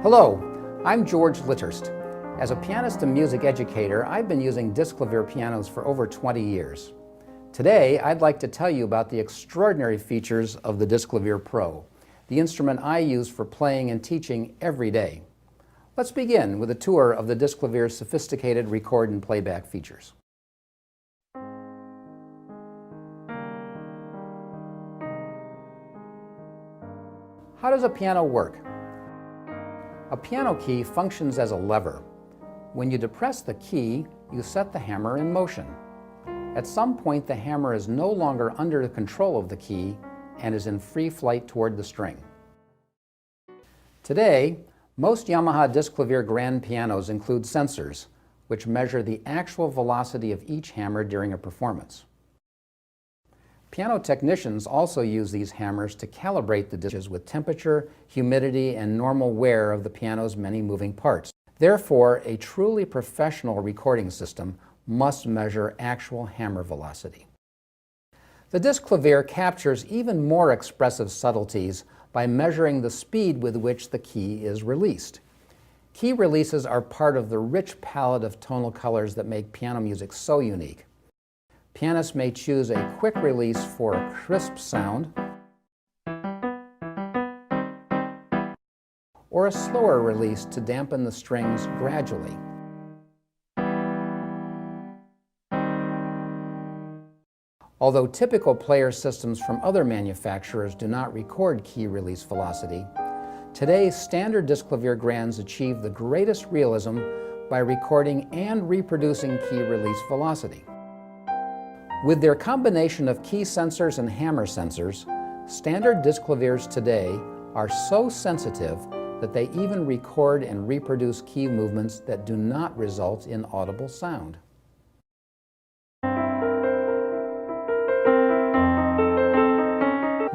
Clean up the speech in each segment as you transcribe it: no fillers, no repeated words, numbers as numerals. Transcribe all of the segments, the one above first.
Hello, I'm George Litterst. As a pianist and music educator, I've been using Disklavier pianos for over 20 years. Today, I'd like to tell you about the extraordinary features of the Disklavier Pro, the instrument I use for playing and teaching every day. Let's begin with a tour of the Disklavier's sophisticated record and playback features. How does a piano work? A piano key functions as a lever. When you depress the key, you set the hammer in motion. At some point, the hammer is no longer under the control of the key and is in free flight toward the string. Today, most Yamaha Disklavier grand pianos include sensors, which measure the actual velocity of each hammer during a performance. Piano technicians also use these hammers to calibrate the dishes with temperature, humidity, and normal wear of the piano's many moving parts. Therefore, a truly professional recording system must measure actual hammer velocity. The Disklavier captures even more expressive subtleties by measuring the speed with which the key is released. Key releases are part of the rich palette of tonal colors that make piano music so unique. Pianists may choose a quick release for a crisp sound, or a slower release to dampen the strings gradually. Although typical player systems from other manufacturers do not record key release velocity, today's standard Disklavier grands achieve the greatest realism by recording and reproducing key release velocity. With their combination of key sensors and hammer sensors, standard Disklaviers today are so sensitive that they even record and reproduce key movements that do not result in audible sound.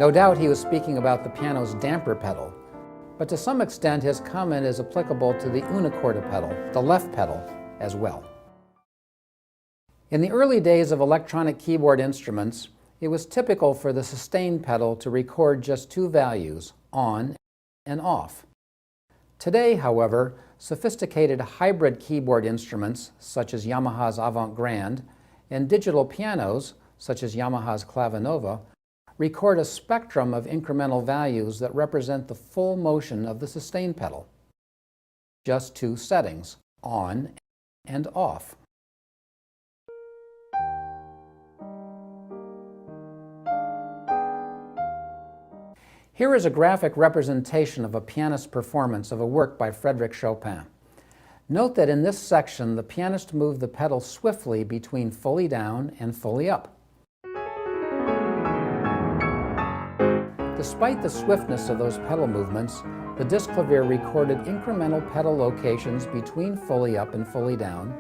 No doubt he was speaking about the piano's damper pedal, but to some extent his comment is applicable to the unicorda pedal, the left pedal, as well. In the early days of electronic keyboard instruments, it was typical for the sustain pedal to record just two values, on and off. Today, however, sophisticated hybrid keyboard instruments, such as Yamaha's Avant Grand, and digital pianos, such as Yamaha's Clavinova, record a spectrum of incremental values that represent the full motion of the sustain pedal. Just two settings, on and off. Here is a graphic representation of a pianist's performance of a work by Frédéric Chopin. Note that in this section, the pianist moved the pedal swiftly between fully down and fully up. Despite the swiftness of those pedal movements, the Disklavier recorded incremental pedal locations between fully up and fully down,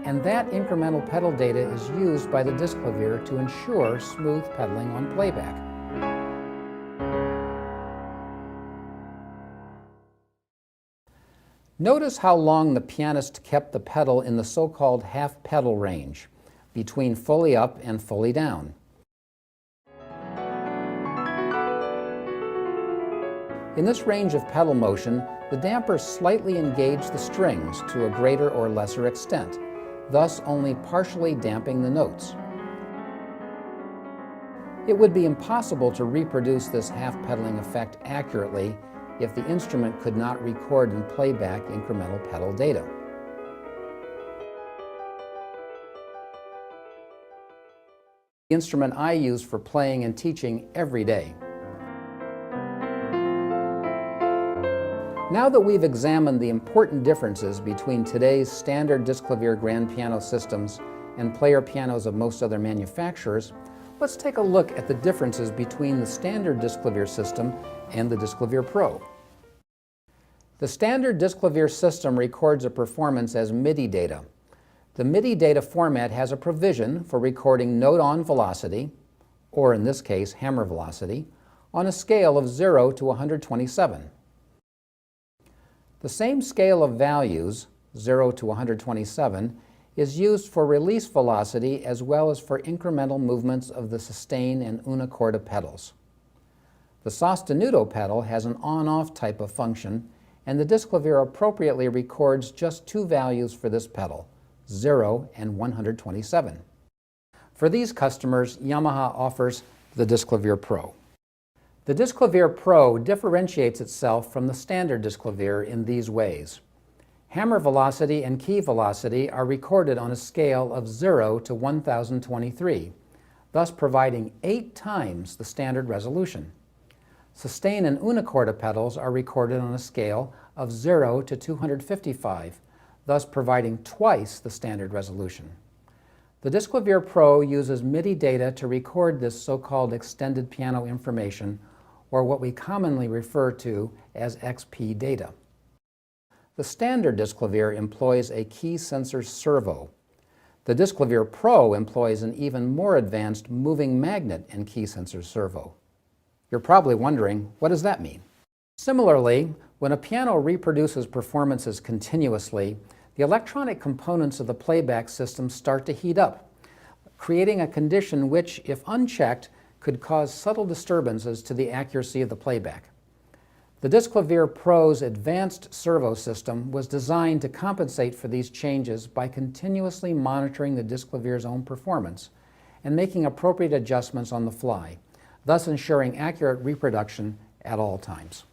and that incremental pedal data is used by the Disklavier to ensure smooth pedaling on playback. Notice how long the pianist kept the pedal in the so-called half pedal range, between fully up and fully down. In this range of pedal motion, the dampers slightly engage the strings to a greater or lesser extent, thus only partially damping the notes. It would be impossible to reproduce this half-pedaling effect accurately if the instrument could not record and play back incremental pedal data. The instrument I use for playing and teaching every day. Now that we've examined the important differences between today's standard Disklavier grand piano systems and player pianos of most other manufacturers, let's take a look at the differences between the standard Disklavier system and the Disklavier Pro. The standard Disklavier system records a performance as MIDI data. The MIDI data format has a provision for recording note-on velocity, or in this case, hammer velocity, on a scale of 0 to 127. The same scale of values, 0 to 127, is used for release velocity as well as for incremental movements of the sustain and unicorda pedals. The sostenuto pedal has an on-off type of function and the Disklavier appropriately records just two values for this pedal, 0 and 127. For these customers, Yamaha offers the Disklavier Pro. The Disklavier Pro differentiates itself from the standard Disklavier in these ways. Hammer velocity and key velocity are recorded on a scale of 0 to 1023, thus providing 8 times the standard resolution. Sustain and unicorda pedals are recorded on a scale of 0 to 255, thus providing twice the standard resolution. The Disklavier Pro uses MIDI data to record this so-called extended piano information, or what we commonly refer to as XP data. The standard Disklavier employs a key sensor servo. The Disklavier Pro employs an even more advanced moving magnet and key sensor servo. You're probably wondering, what does that mean? Similarly, when a piano reproduces performances continuously, the electronic components of the playback system start to heat up, creating a condition which, if unchecked, could cause subtle disturbances to the accuracy of the playback. The Disklavier Pro's advanced servo system was designed to compensate for these changes by continuously monitoring the Disklavier's own performance and making appropriate adjustments on the fly, thus ensuring accurate reproduction at all times.